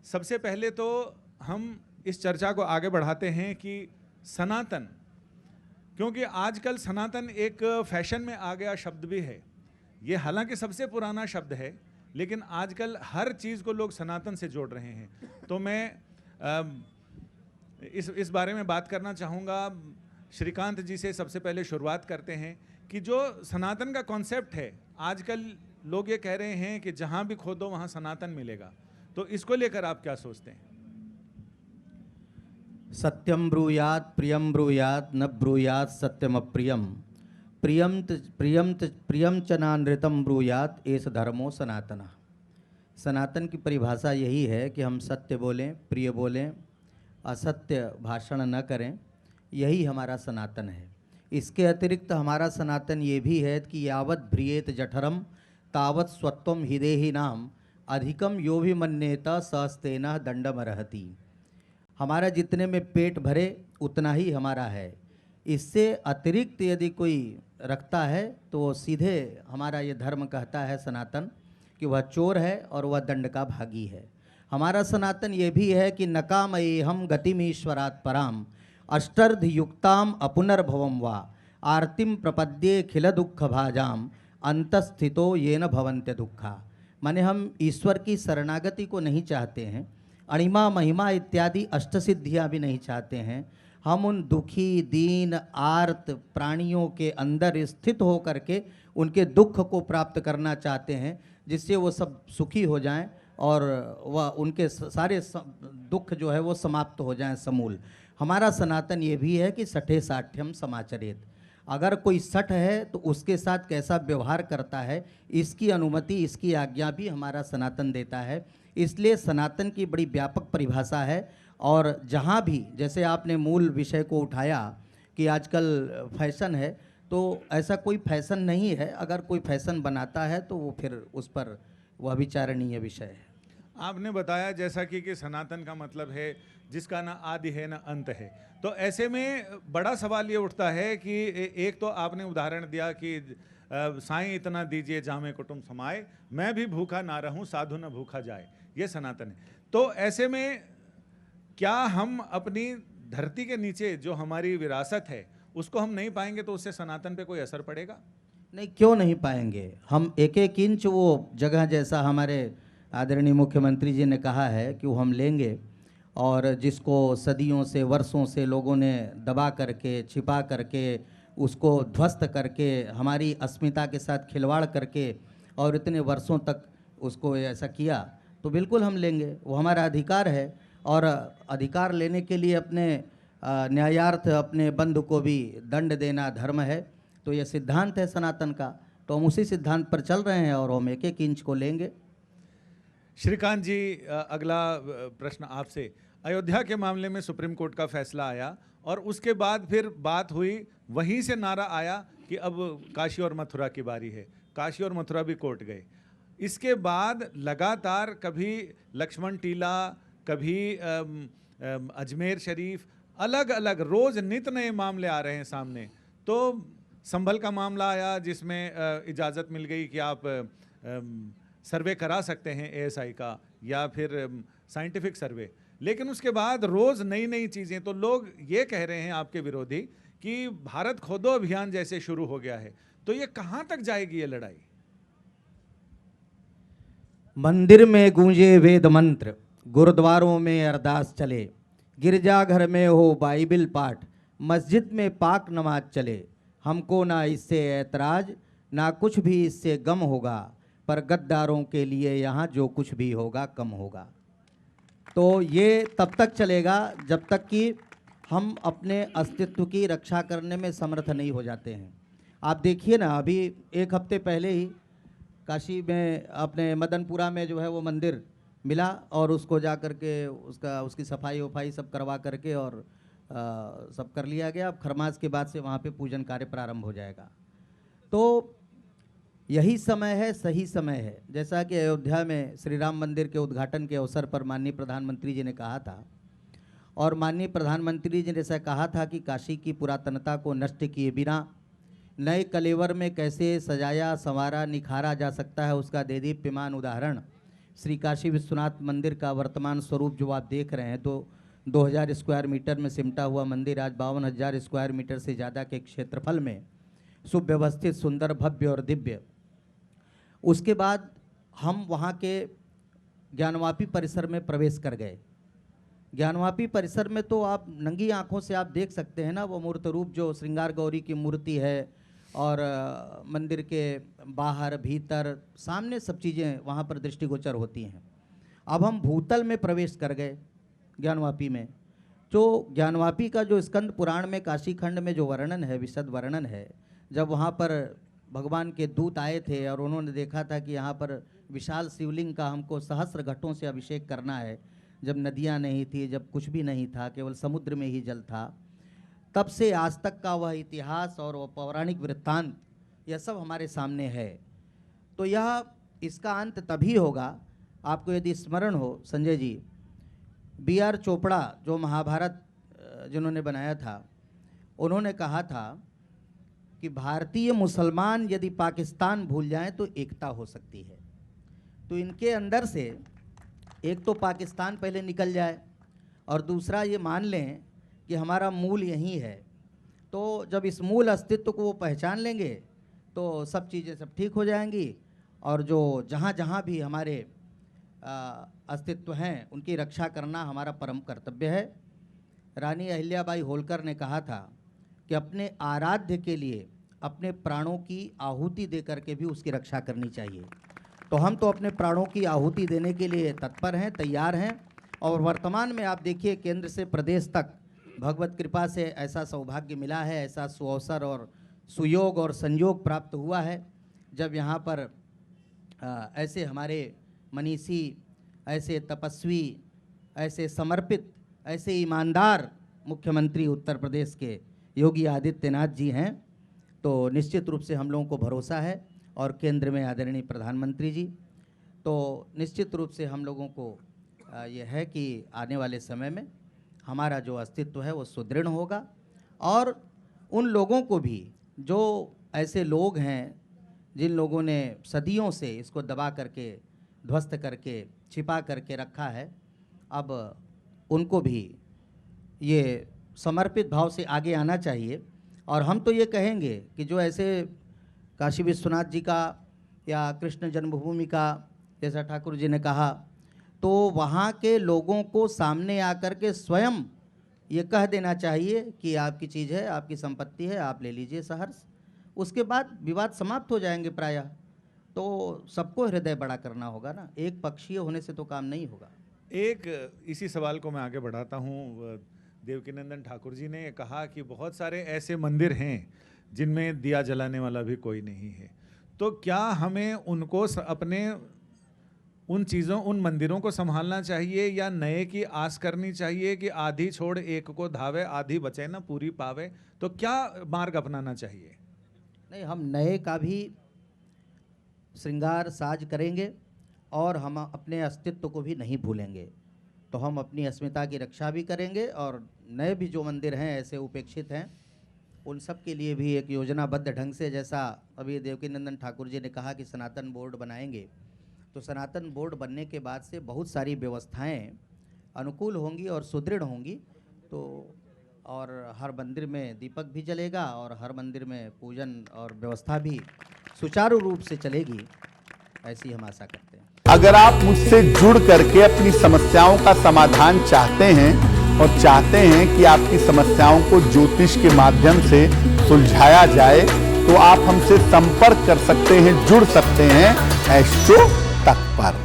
सबसे पहले तो हम इस चर्चा को आगे बढ़ाते हैं कि सनातन, क्योंकि आजकल सनातन एक फैशन में आ गया शब्द भी है। ये हालांकि सबसे पुराना शब्द है, लेकिन आजकल हर चीज़ को लोग सनातन से जोड़ रहे हैं। तो मैं इस बारे में बात करना चाहूँगा। श्रीकांत जी से सबसे पहले शुरुआत करते हैं कि जो सनातन का कॉन्सेप्ट है, आजकल लोग ये कह रहे हैं कि जहाँ भी खोदो वहाँ सनातन मिलेगा, तो इसको लेकर आप क्या सोचते हैं? सत्यम ब्रूयात प्रियम ब्रूयात न ब्रूयात सत्यम अप्रियम प्रियम च नानृतम ब्रूयात एस धर्मो सनातना। सनातन की परिभाषा यही है कि हम सत्य बोलें, प्रिय बोलें, असत्य भाषण न करें। यही हमारा सनातन है। इसके अतिरिक्त हमारा सनातन ये भी है कि यावत भ्रियेत जठरम तावत स्वत्वम हिदेहि नाम अधिकम यो भी मन्येत सहस्तेन दंडम रहती। हमारा जितने में पेट भरे उतना ही हमारा है। इससे अतिरिक्त यदि कोई रखता है तो वो सीधे, हमारा ये धर्म कहता है सनातन, कि वह चोर है और वह दंड का भागी है। हमारा सनातन ये भी है कि नकामयेहम गतिमीश्वरात् पराम अष्टर्ध युक्ताम अपुनर्भवम वा आरतिम प्रपद्ये खिल दुख भाजाम अंतस्थितो येन भवन्त्य दुखा। माने हम ईश्वर की शरणागति को नहीं चाहते हैं, अणिमा महिमा इत्यादि अष्टसिद्धियाँ भी नहीं चाहते हैं। हम उन दुखी दीन आर्त प्राणियों के अंदर स्थित हो करके उनके दुख को प्राप्त करना चाहते हैं, जिससे वो सब सुखी हो जाएं और वह उनके सारे दुख जो है वो समाप्त हो जाएं समूल। हमारा सनातन ये भी है कि सठे साठ्यम समाचरेत। अगर कोई सठ है तो उसके साथ कैसा व्यवहार करता है, इसकी अनुमति, इसकी आज्ञा भी हमारा सनातन देता है। इसलिए सनातन की बड़ी व्यापक परिभाषा है। और जहाँ भी, जैसे आपने मूल विषय को उठाया कि आजकल फैशन है, तो ऐसा कोई फैशन नहीं है। अगर कोई फैशन बनाता है तो वो फिर उस पर वह विचारणीय विषय है। आपने बताया जैसा कि सनातन का मतलब है जिसका ना आदि है ना अंत है। तो ऐसे में बड़ा सवाल ये उठता है कि एक तो आपने उदाहरण दिया कि साईं इतना दीजिए जामे कुटुंब समाए, मैं भी भूखा ना रहूं साधु न भूखा जाए, ये सनातन है। तो ऐसे में क्या हम अपनी धरती के नीचे जो हमारी विरासत है उसको हम नहीं पाएंगे तो उससे सनातन पे कोई असर पड़ेगा? नहीं, क्यों नहीं पाएंगे। हम एक एक इंच वो जगह, जैसा हमारे आदरणीय मुख्यमंत्री जी ने कहा है कि वो हम लेंगे, और जिसको सदियों से वर्षों से लोगों ने दबा करके छिपा करके उसको ध्वस्त करके हमारी अस्मिता के साथ खिलवाड़ करके और इतने वर्षों तक उसको ऐसा किया, तो बिल्कुल हम लेंगे, वो हमारा अधिकार है। और अधिकार लेने के लिए अपने न्यायार्थ अपने बंधु को भी दंड देना धर्म है। तो ये सिद्धांत है सनातन का, तो हम उसी सिद्धांत पर चल रहे हैं और हम एक एक इंच को लेंगे। श्रीकांत जी, अगला प्रश्न आपसे। अयोध्या के मामले में सुप्रीम कोर्ट का फैसला आया और उसके बाद फिर बात हुई, वहीं से नारा आया कि अब काशी और मथुरा की बारी है। काशी और मथुरा भी कोर्ट गए। इसके बाद लगातार कभी लक्ष्मण टीला, कभी अजमेर शरीफ, अलग अलग रोज नित नए मामले आ रहे हैं सामने। तो संभल का मामला आया जिसमें इजाज़त मिल गई कि आप सर्वे करा सकते हैं एएसआई का या फिर साइंटिफिक सर्वे, लेकिन उसके बाद रोज नई नई चीजें। तो लोग ये कह रहे हैं आपके विरोधी कि भारत खोदो अभियान जैसे शुरू हो गया है। तो ये कहां तक जाएगी ये लड़ाई? मंदिर में गूंजे वेद मंत्र, गुरुद्वारों में अरदास चले, गिरजाघर में हो बाइबिल पाठ, मस्जिद में पाक नमाज चले, हमको ना इससे ऐतराज ना कुछ भी इससे गम होगा, पर गद्दारों के लिए यहाँ जो कुछ भी होगा कम होगा। तो ये तब तक चलेगा जब तक कि हम अपने अस्तित्व की रक्षा करने में समर्थ नहीं हो जाते हैं। आप देखिए ना, अभी एक हफ्ते पहले ही काशी में अपने मदनपुरा में जो है वो मंदिर मिला और उसको जा करके उसकी सफाई वफाई सब करवा करके और सब कर लिया गया। अब खरमास के बाद से वहाँ पे पूजन कार्य प्रारंभ हो जाएगा। तो यही समय है, सही समय है। जैसा कि अयोध्या में श्री राम मंदिर के उद्घाटन के अवसर पर माननीय प्रधानमंत्री जी ने कहा था, और माननीय प्रधानमंत्री जी ने ऐसा कहा था कि काशी की पुरातनता को नष्ट किए बिना नए कलेवर में कैसे सजाया संवारा निखारा जा सकता है, उसका देदीप्यमान उदाहरण श्री काशी विश्वनाथ मंदिर का वर्तमान स्वरूप जो आप देख रहे हैं, तो 2000 स्क्वायर मीटर में सिमटा हुआ मंदिर आज 52,000 स्क्वायर मीटर से ज़्यादा के क्षेत्रफल में सुव्यवस्थित, सुंदर, भव्य और दिव्य। उसके बाद हम वहाँ के ज्ञानवापी परिसर में प्रवेश कर गए। ज्ञानवापी परिसर में तो आप नंगी आँखों से आप देख सकते हैं ना, वो मूर्त रूप जो श्रृंगार गौरी की मूर्ति है, और मंदिर के बाहर भीतर सामने सब चीज़ें वहाँ पर दृष्टिगोचर होती हैं। अब हम भूतल में प्रवेश कर गए ज्ञानवापी में। जो ज्ञानवापी का जो स्कंद पुराण में काशी खंड में जो वर्णन है, विशद वर्णन है, जब वहाँ पर भगवान के दूत आए थे और उन्होंने देखा था कि यहाँ पर विशाल शिवलिंग का हमको सहस्र घटों से अभिषेक करना है, जब नदियाँ नहीं थी, जब कुछ भी नहीं था, केवल समुद्र में ही जल था, तब से आज तक का वह इतिहास और वह पौराणिक वृत्तांत यह सब हमारे सामने है। तो यह इसका अंत तभी होगा, आपको यदि स्मरण हो संजय जी, B.R. चोपड़ा जो महाभारत जिन्होंने बनाया था, उन्होंने कहा था कि भारतीय मुसलमान यदि पाकिस्तान भूल जाएं तो एकता हो सकती है। तो इनके अंदर से एक तो पाकिस्तान पहले निकल जाए और दूसरा ये मान लें कि हमारा मूल यही है। तो जब इस मूल अस्तित्व को वो पहचान लेंगे तो सब चीज़ें सब ठीक हो जाएंगी, और जो जहाँ जहाँ भी हमारे अस्तित्व हैं उनकी रक्षा करना हमारा परम कर्तव्य है। रानी अहिल्याबाई होलकर ने कहा था कि अपने आराध्य के लिए अपने प्राणों की आहुति दे करके भी उसकी रक्षा करनी चाहिए। तो हम तो अपने प्राणों की आहुति देने के लिए तत्पर हैं, तैयार हैं। और वर्तमान में आप देखिए केंद्र से प्रदेश तक भगवत कृपा से ऐसा सौभाग्य मिला है, ऐसा सुअवसर और सुयोग और संयोग प्राप्त हुआ है, जब यहाँ पर ऐसे हमारे मनीषी, ऐसे तपस्वी, ऐसे समर्पित, ऐसे ईमानदार मुख्यमंत्री उत्तर प्रदेश के योगी आदित्यनाथ जी हैं। तो निश्चित रूप से हम लोगों को भरोसा है, और केंद्र में आदरणीय प्रधानमंत्री जी, तो निश्चित रूप से हम लोगों को यह है कि आने वाले समय में हमारा जो अस्तित्व है वो सुदृढ़ होगा। और उन लोगों को भी, जो ऐसे लोग हैं जिन लोगों ने सदियों से इसको दबा करके, ध्वस्त करके, छिपा करके रखा है, अब उनको भी ये समर्पित भाव से आगे आना चाहिए। और हम तो ये कहेंगे कि जो ऐसे काशी विश्वनाथ जी का या कृष्ण जन्मभूमि का, जैसा ठाकुर जी ने कहा, तो वहाँ के लोगों को सामने आकर के स्वयं ये कह देना चाहिए कि आपकी चीज़ है, आपकी संपत्ति है, आप ले लीजिए सहर्ष। उसके बाद विवाद समाप्त हो जाएंगे प्रायः। तो सबको हृदय बड़ा करना होगा ना, एक पक्षीय होने से तो काम नहीं होगा। एक इसी सवाल को मैं आगे बढ़ाता हूँ। देवकीनंदन ठाकुर जी ने कहा कि बहुत सारे ऐसे मंदिर हैं जिनमें दिया जलाने वाला भी कोई नहीं है। तो क्या हमें उनको अपने उन चीज़ों, उन मंदिरों को संभालना चाहिए, या नए की आस करनी चाहिए कि आधी छोड़ एक को धावे, आधी बचे ना पूरी पावे? तो क्या मार्ग अपनाना चाहिए? नहीं, हम नए का भी श्रृंगार साज करेंगे और हम अपने अस्तित्व को भी नहीं भूलेंगे। तो हम अपनी अस्मिता की रक्षा भी करेंगे, और नए भी जो मंदिर हैं ऐसे उपेक्षित हैं उन सब के लिए भी एक योजनाबद्ध ढंग से, जैसा अभी देवकीनंदन ठाकुर जी ने कहा कि सनातन बोर्ड बनाएंगे, तो सनातन बोर्ड बनने के बाद से बहुत सारी व्यवस्थाएं अनुकूल होंगी और सुदृढ़ होंगी। तो और हर मंदिर में दीपक भी जलेगा और हर मंदिर में पूजन और व्यवस्था भी सुचारू रूप से चलेगी, ऐसी हम आशा करते हैं। अगर आप मुझसे जुड़ करके अपनी समस्याओं का समाधान चाहते हैं और चाहते हैं कि आपकी समस्याओं को ज्योतिष के माध्यम से सुलझाया जाए, तो आप हमसे संपर्क कर सकते हैं, जुड़ सकते हैं एस्ट्रो तक पर।